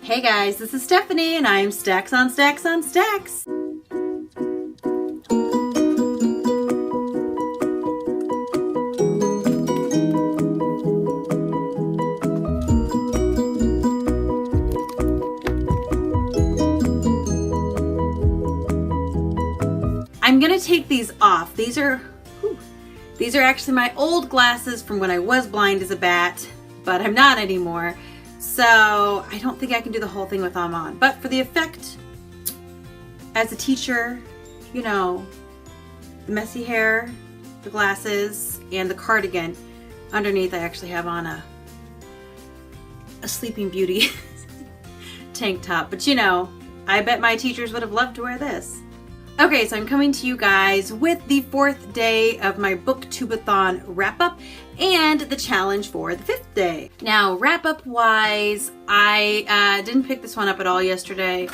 Hey guys, this is Stephanie and I'm Stacks on Stacks on Stacks. I'm gonna take these off. These are actually my old glasses from when I was blind as a bat, but I'm not anymore. So I don't think I can do the whole thing with them on. But for the effect, as a teacher, you know, the messy hair, the glasses, and the cardigan. Underneath I actually have on a Sleeping Beauty tank top. But you know, I bet my teachers would have loved to wear this. Okay, so I'm coming to you guys with the 4th day of my BookTubeathon wrap-up and the challenge for the 5th day. Now, wrap-up wise, I didn't pick this one up at all yesterday.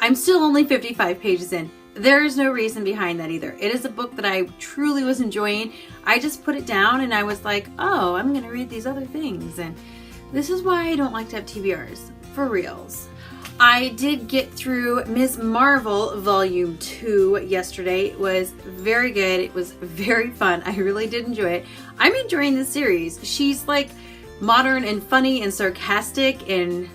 I'm still only 55 pages in. There is no reason behind that either. It is a book that I truly was enjoying. I just put it down and I was like, oh, I'm gonna read these other things. And this is why I don't like to have TBRs, for reals. I did get through Ms. Marvel Volume 2 yesterday. It was very good. It was very fun. I really did enjoy it. I'm enjoying this series. She's like modern and funny and sarcastic and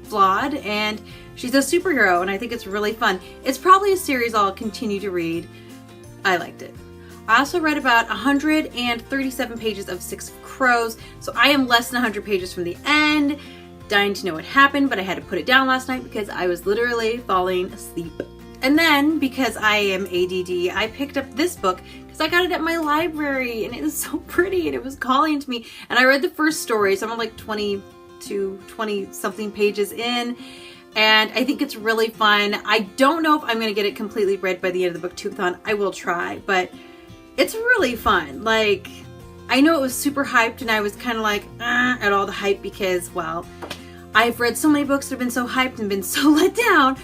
flawed, and she's a superhero, and I think it's really fun. It's probably a series I'll continue to read. I liked it. I also read about 137 pages of Six of Crows, so I am less than 100 pages from the end. Dying to know what happened, but I had to put it down last night because I was literally falling asleep. And then, because I am ADD, I picked up this book because I got it at my library and it was so pretty and it was calling to me. And I read the first story, so I'm like 20 something pages in, and I think it's really fun. I don't know if I'm going to get it completely read by the end of the BookTubeathon. I will try, but it's really fun. Like, I know it was super hyped and I was kind of like at all the hype because, well, I've read so many books that have been so hyped and been so let down,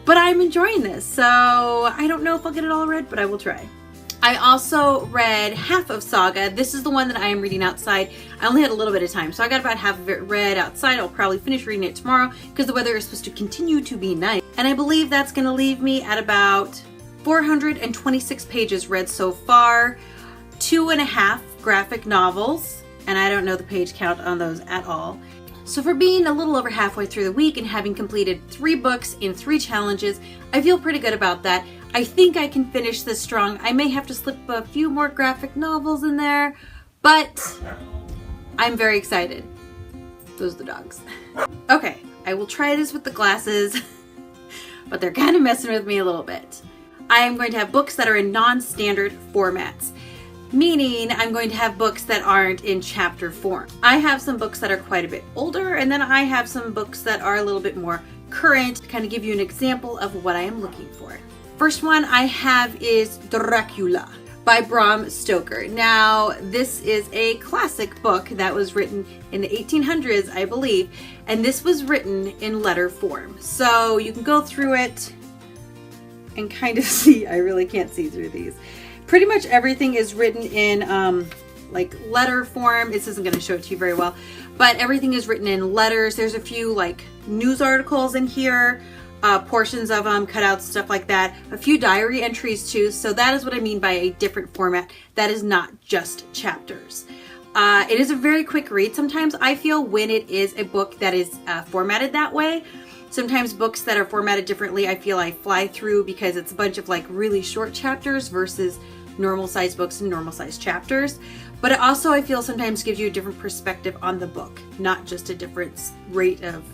but I'm enjoying this. So I don't know if I'll get it all read, but I will try. I also read half of Saga. This is the one that I am reading outside. I only had a little bit of time, so I got about half of it read outside. I'll probably finish reading it tomorrow because the weather is supposed to continue to be nice. And I believe that's going to leave me at about 426 pages read so far, 2.5 graphic novels, and I don't know the page count on those at all. So for being a little over halfway through the week and having completed 3 books in 3 challenges, I feel pretty good about that. I think I can finish this strong. I may have to slip a few more graphic novels in there, but I'm very excited. Those are the dogs. Okay, I will try this with the glasses, but they're kind of messing with me a little bit. I am going to have books that are in non-standard formats. Meaning I'm going to have books that aren't in chapter form. I have some books that are quite a bit older, and then I have some books that are a little bit more current to kind of give you an example of what I am looking for. First one I have is Dracula by Bram Stoker. Now, this is a classic book that was written in the 1800s, I believe, and this was written in letter form. So you can go through it and kind of see. I really can't see through these. Pretty much everything is written in like letter form. This isn't going to show it to you very well, but everything is written in letters. There's a few like news articles in here, portions of them, cutouts, stuff like that. A few diary entries too. So that is what I mean by a different format. That is not just chapters. It is a very quick read. Sometimes I feel when it is a book that is formatted that way. Sometimes books that are formatted differently, I feel I fly through because it's a bunch of like really short chapters versus normal sized books and normal sized chapters. But it also, I feel, sometimes gives you a different perspective on the book, not just a different rate of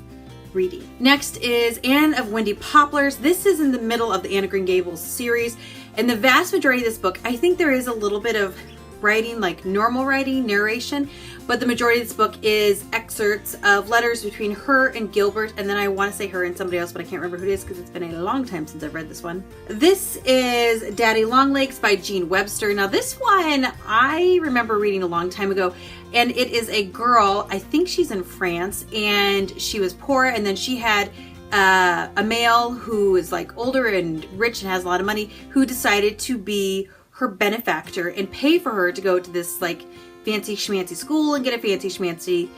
reading. Next is Anne of Windy Poplars. This is in the middle of the Anne of Green Gables series. And the vast majority of this book, I think there is a little bit of writing, like normal writing, narration, but the majority of this book is excerpts of letters between her and Gilbert, and then I want to say her and somebody else, but I can't remember who it is because it's been a long time since I've read this one. This is Daddy Longlegs by Jean Webster. Now this one I remember reading a long time ago, and it is a girl, I think she's in France, and she was poor, and then she had a male who is like older and rich and has a lot of money, who decided to be her benefactor and pay for her to go to this like fancy schmancy school and get a fancy schmancy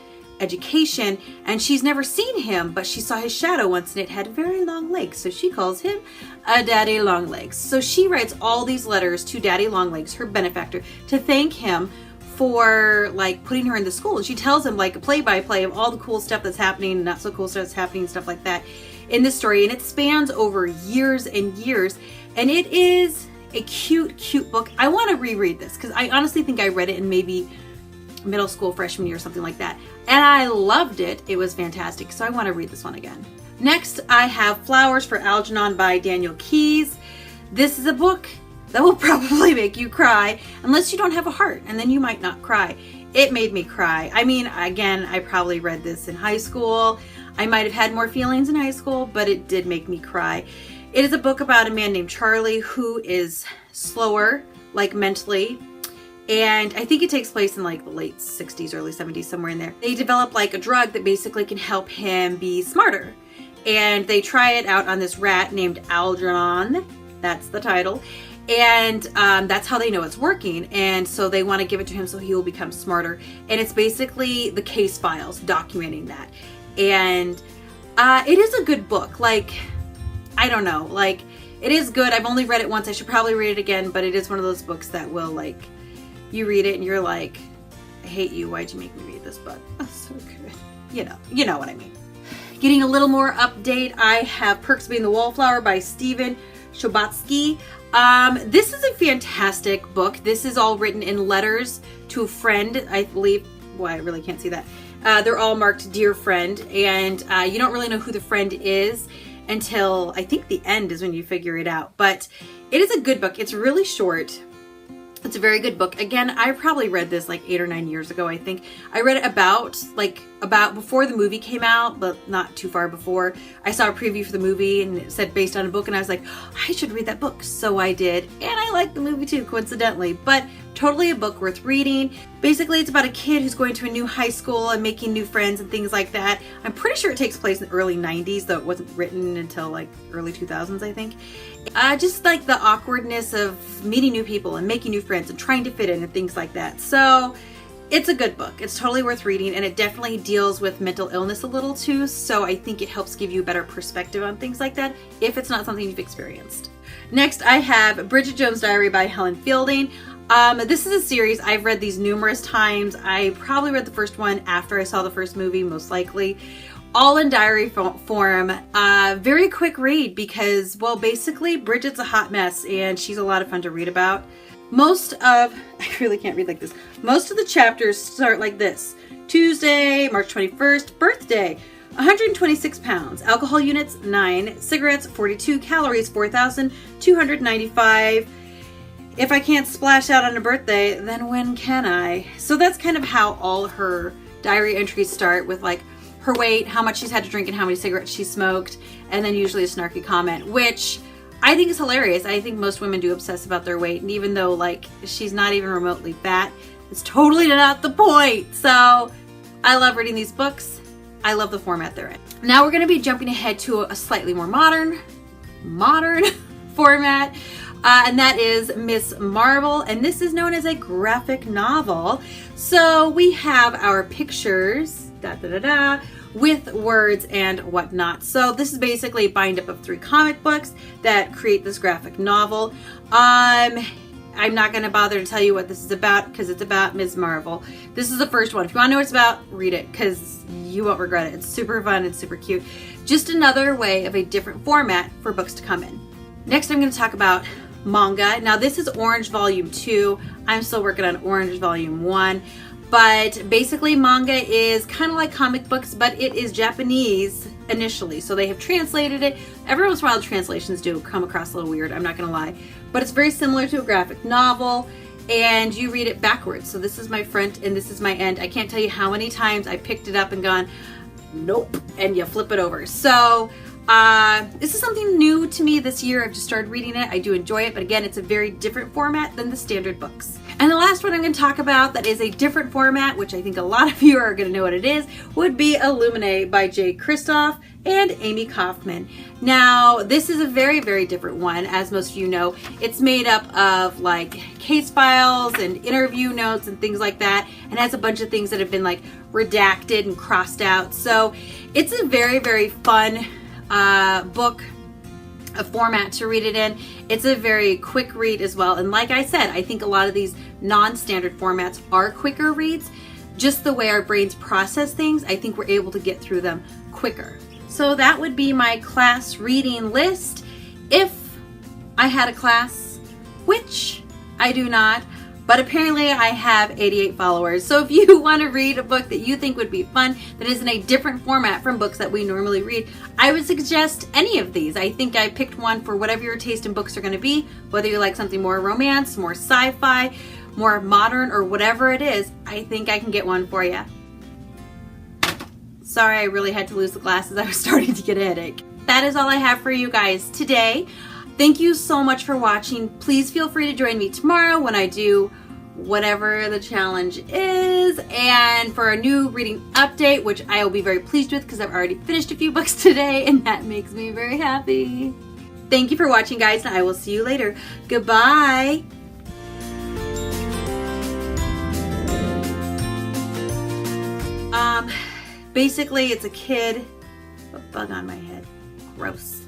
education, and she's never seen him, but she saw his shadow once and it had very long legs, so she calls him a Daddy Longlegs. So she writes all these letters to Daddy Longlegs, her benefactor, to thank him for like putting her in the school. And she tells him like a play-by-play of all the cool stuff that's happening and not so cool stuff that's happening, stuff like that in this story. And it spans over years and years, and it is a cute book. I want to reread this because I honestly think I read it in maybe middle school, freshman year, something like that, and I loved it. It was fantastic, so I want to read this one again. Next, I have Flowers for Algernon by Daniel Keyes. This is a book that will probably make you cry unless you don't have a heart, and then you might not cry. It made me cry. I mean, again, I probably read this in high school. I might have had more feelings in high school, but it did make me cry. It is a book about a man named Charlie who is slower, like mentally, and I think it takes place in like the late 60s, early 70s, somewhere in there. They develop like a drug that basically can help him be smarter, and they try it out on this rat named Algernon. That's the title. And that's how they know it's working, and so they want to give it to him so he will become smarter. And it's basically the case files documenting that. And it is a good book. Like, I don't know, like, it is good. I've only read it once. I should probably read it again, but it is one of those books that will, like, you read it and you're like, I hate you, why'd you make me read this book? Oh, so good. You know what I mean. Getting a little more update, I have Perks of Being the Wallflower by Stephen Chbosky. This is a fantastic book. This is all written in letters to a friend, I believe. Well, I really can't see that. They're all marked Dear Friend, and you don't really know who the friend is until I think the end is when you figure it out. But it is a good book. It's really short. It's a very good book. Again, I probably read this like 8 or 9 years ago, I think. I read it about before the movie came out, but not too far before. I saw a preview for the movie and it said based on a book, and I was like, I should read that book. So I did, and I liked the movie too, coincidentally, but totally a book worth reading. Basically, it's about a kid who's going to a new high school and making new friends and things like that. I'm pretty sure it takes place in the early 90s, though it wasn't written until like early 2000s, I think. Just like the awkwardness of meeting new people and making new friends and trying to fit in and things like that. So it's a good book. It's totally worth reading, and it definitely deals with mental illness a little too. So I think it helps give you a better perspective on things like that if it's not something you've experienced. Next, I have Bridget Jones' Diary by Helen Fielding. This is a series. I've read these numerous times. I probably read the first one after I saw the first movie, most likely. All in diary form. Very quick read because, well, basically Bridget's a hot mess and she's a lot of fun to read about. I really can't read like this. Most of the chapters start like this. Tuesday, March 21st, birthday, 126 pounds, alcohol units, 9, cigarettes, 42, calories, 4,295. If I can't splash out on a birthday, then when can I? So that's kind of how all her diary entries start, with like her weight, how much she's had to drink, and how many cigarettes she smoked, and then usually a snarky comment, which I think is hilarious. I think most women do obsess about their weight, and even though like she's not even remotely fat, it's totally not the point. So I love reading these books. I love the format they're in. Now we're going to be jumping ahead to a slightly more modern format. And that is Ms. Marvel, and this is known as a graphic novel. So we have our pictures, with words and whatnot. So this is basically a bind up of 3 comic books that create this graphic novel. I'm not going to bother to tell you what this is about because it's about Ms. Marvel. This is the first one. If you want to know what it's about, read it because you won't regret it. It's super fun and super cute. Just another way of a different format for books to come in. Next, I'm going to talk about manga. Now this is Orange Volume 2. I'm still working on Orange Volume 1. But basically manga is kind of like comic books, but it is Japanese initially. So they have translated it. Every once in a while translations do come across a little weird, I'm not going to lie. But it's very similar to a graphic novel, and you read it backwards. So this is my front and this is my end. I can't tell you how many times I picked it up and gone, nope, and you flip it over. So this is something new to me this year. I've just started reading it. I do enjoy it, but again, it's a very different format than the standard books. And the last one I'm going to talk about that is a different format, which I think a lot of you are going to know what it is, would be Illuminate by Jay Kristoff and Amy Kaufman. Now, this is a very, very different one, as most of you know. It's made up of like case files and interview notes and things like that, and has a bunch of things that have been like redacted and crossed out. So it's a very, very fun book, a format to read it in. It's a very quick read as well. And like I said, I think a lot of these non-standard formats are quicker reads. Just the way our brains process things, I think we're able to get through them quicker. So that would be my class reading list if I had a class, which I do not, but apparently I have 88 followers. So if you want to read a book that you think would be fun, that is in a different format from books that we normally read, I would suggest any of these. I think I picked one for whatever your taste in books are going to be, whether you like something more romance, more sci-fi, more modern, or whatever it is. I think I can get one for you. Sorry, I really had to lose the glasses. I was starting to get a headache. That is all I have for you guys today. Thank you so much for watching. Please feel free to join me tomorrow when I do whatever the challenge is, and for a new reading update, which I will be very pleased with because I've already finished a few books today, and that makes me very happy. Thank you for watching, guys, and I will see you later. Goodbye. Basically, it's a kid. A bug on my head. Gross.